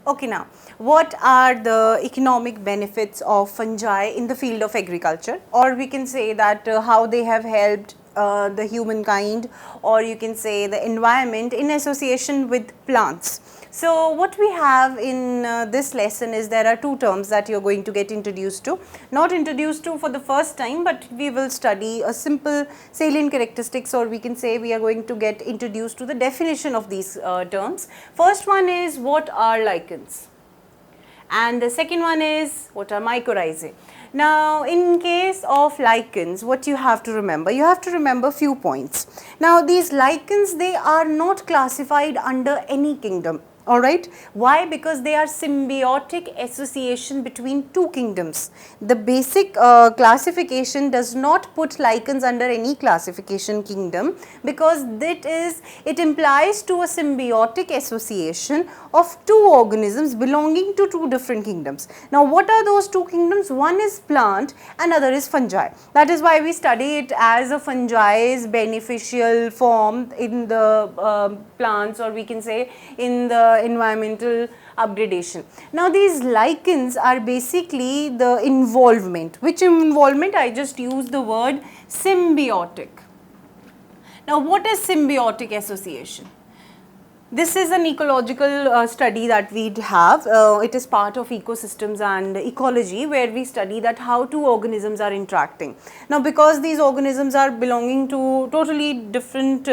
Okay, now, what are the economic benefits of fungi in the field of agriculture? Or we can say that how they have helped the humankind, or you can say the environment in association with plants. So, what we have in this lesson is there are two terms that you are going to get introduced to, not introduced to for the first time, but we will study a simple salient characteristics, or we can say we are going to get introduced to the definition of these terms. First one is what are lichens, and the second one is what are mycorrhizae. Now, in case of lichens, what you have to remember few points. Now, these lichens, they are not classified under any kingdom. Alright, why? Because they are symbiotic association between two kingdoms. The basic classification does not put lichens under any classification kingdom, because it implies to a symbiotic association of two organisms belonging to two different kingdoms. Now, what are those two kingdoms? One is plant and other is fungi. That is why we study it as a fungi's beneficial form in the plants, or we can say in the environmental upgradation. Now, these lichens are basically the involvement. Which involvement? I just used the word symbiotic. Now, what is symbiotic association? This is an ecological study that we have. It is part of ecosystems and ecology, where we study that how two organisms are interacting. Now, because these organisms are belonging to totally different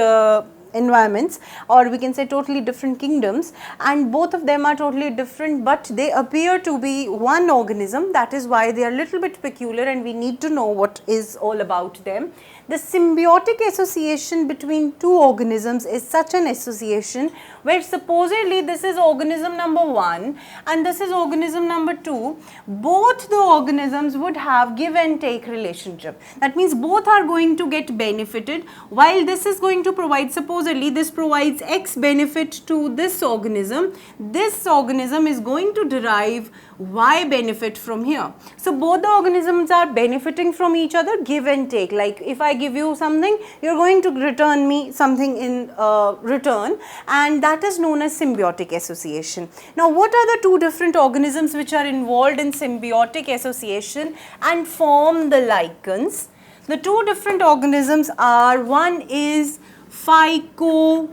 environments, or we can say totally different kingdoms, and both of them are totally different, but they appear to be one organism. That is why they are a little bit peculiar, and we need to know what is all about them. The symbiotic association between two organisms is such an association where supposedly this is organism number 1 and this is organism number 2. Both the organisms would have give and take relationship. That means both are going to get benefited, while this is going to provide, supposedly this provides X benefit to this organism is going to derive Y benefit from here. So, both the organisms are benefiting from each other, give and take. Like if I give you something, you are going to return me something in return, and that is known as symbiotic association. Now, what are the two different organisms which are involved in symbiotic association and form the lichens? The two different organisms are, one is phycobiont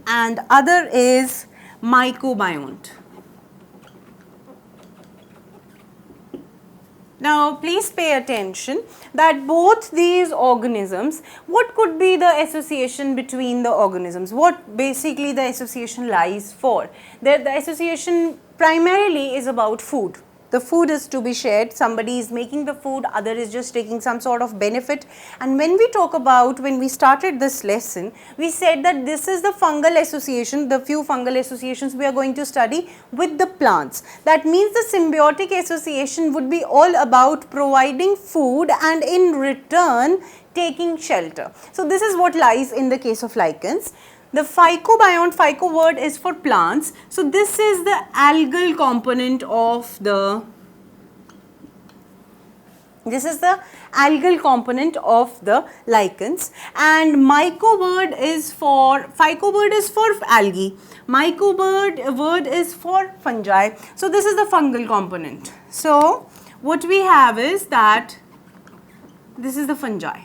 and other is mycobiont. Now, please pay attention that both these organisms, what could be the association between the organisms? What basically the association lies for? The association primarily is about food. The food is to be shared, somebody is making the food, other is just taking some sort of benefit. And when we talk about, when we started this lesson, we said that this is the fungal association, the few fungal associations we are going to study with the plants. That means the symbiotic association would be all about providing food and in return taking shelter. So, this is what lies in the case of lichens. The phycobiont, phyco word is for plants. So, this is the algal component of the, lichens, and myco word is for, phyco word is for algae, myco word is for fungi. So, this is the fungal component. So, what we have is that this is the fungi.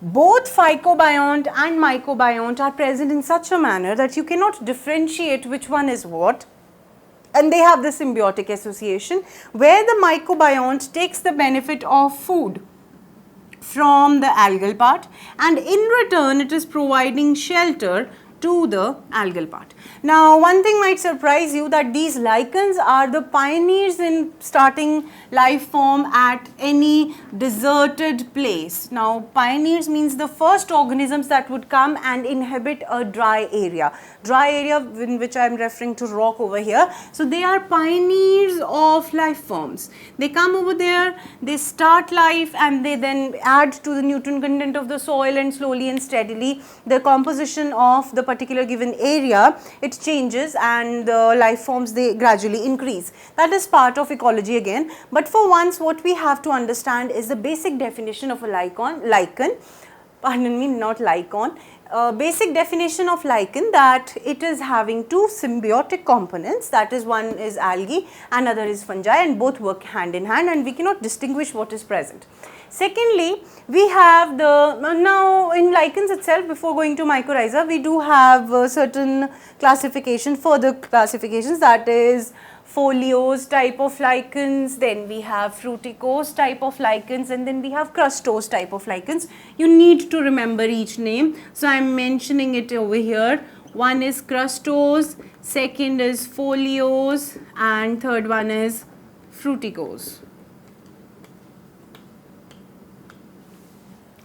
Both phycobiont and mycobiont are present in such a manner that you cannot differentiate which one is what, and they have the symbiotic association where the mycobiont takes the benefit of food from the algal part, and in return it is providing shelter to the algal part. Now, one thing might surprise you that these lichens are the pioneers in starting life form at any deserted place. Now, pioneers means the first organisms that would come and inhabit a dry area in which I am referring to rock over here. So, they are pioneers of life forms. They come over there, they start life, and they then add to the nutrient content of the soil, and slowly and steadily the composition of the particular given area, it changes, and the life forms, they gradually increase. That is part of ecology again. But for once, what we have to understand is the basic definition of a lichen. pardon me, not lichen. Basic definition of lichen, that it is having two symbiotic components, that is, one is algae and other is fungi, and both work hand in hand, and we cannot distinguish what is present. Secondly, we have the, now in lichens itself, before going to mycorrhiza, we do have certain classification, further classifications, that is foliose type of lichens, then we have fruticose type of lichens, and then we have crustose type of lichens. You need to remember each name, so I am mentioning it over here. One is crustose, second is foliose, and third one is fruticose.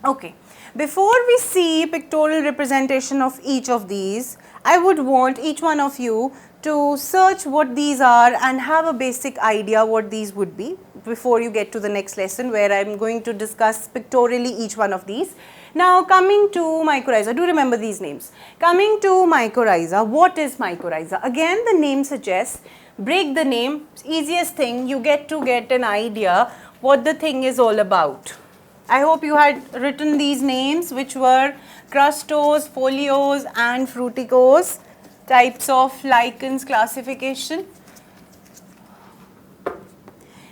Okay, before we see pictorial representation of each of these, I would want each one of you to search what these are and have a basic idea what these would be before you get to the next lesson, where I am going to discuss pictorially each one of these. Now coming to mycorrhiza, do remember these names. Coming to mycorrhiza, what is mycorrhiza? Again, the name suggests, break the name, easiest thing, you get an idea what the thing is all about. I hope you had written these names, which were crustose, foliose and fruticose types of lichens classification.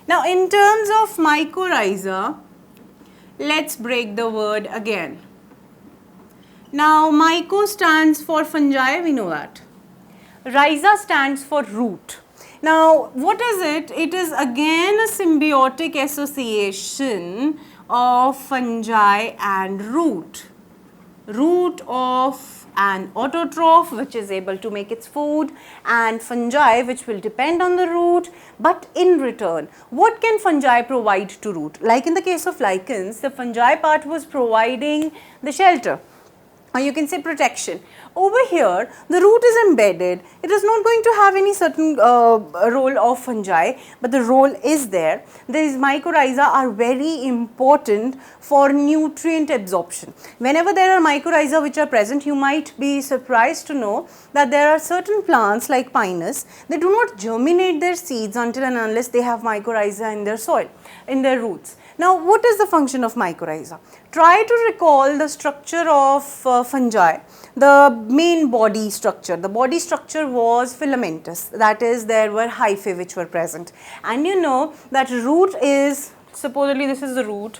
Now in terms of mycorrhiza, let's break the word again. Now myco stands for fungi, we know that. Rhiza stands for root. Now what is it? It is again a symbiotic association of fungi and root. Root of an autotroph which is able to make its food, and fungi which will depend on the root, but in return what can fungi provide to root? Like in the case of lichens, the fungi part was providing the shelter, or you can say protection. Over here, the root is embedded. It is not going to have any certain role of fungi, but the role is there. These mycorrhiza are very important for nutrient absorption. Whenever there are mycorrhiza which are present, you might be surprised to know that there are certain plants like pinus, they do not germinate their seeds until and unless they have mycorrhiza in their soil, in their roots. Now, what is the function of mycorrhiza? Try to recall the structure of fungi, the main body structure. The body structure was filamentous, that is, there were hyphae which were present. And you know that root is, supposedly this is the root,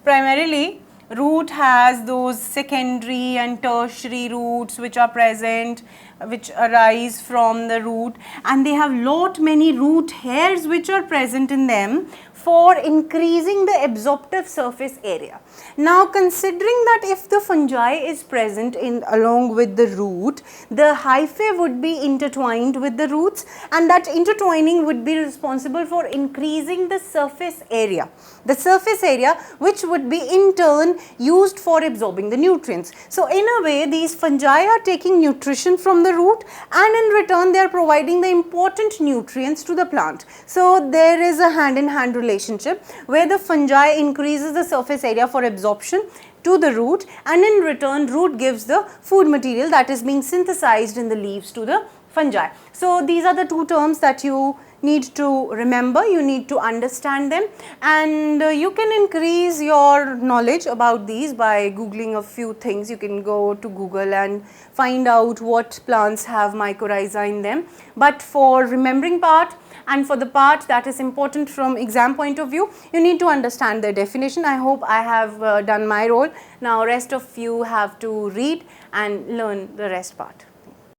primarily root has those secondary and tertiary roots which are present, which arise from the root, and they have many root hairs which are present in them for increasing the absorptive surface area. Now considering that if the fungi is present in along with the root, the hyphae would be intertwined with the roots, and that intertwining would be responsible for increasing the surface area. The surface area which would be in turn used for absorbing the nutrients. So in a way, these fungi are taking nutrition from the root, and in return they are providing the important nutrients to the plant. So there is a hand in hand relationship where the fungi increases the surface area for absorption to the root, and in return root gives the food material that is being synthesized in the leaves to the fungi. So these are the two terms that you need to remember, you need to understand them, and you can increase your knowledge about these by googling a few things. You can go to Google and find out what plants have mycorrhiza in them, but for remembering part and for the part that is important from exam point of view, you need to understand the definition. I hope I have done my role. Now rest of you have to read and learn the rest part.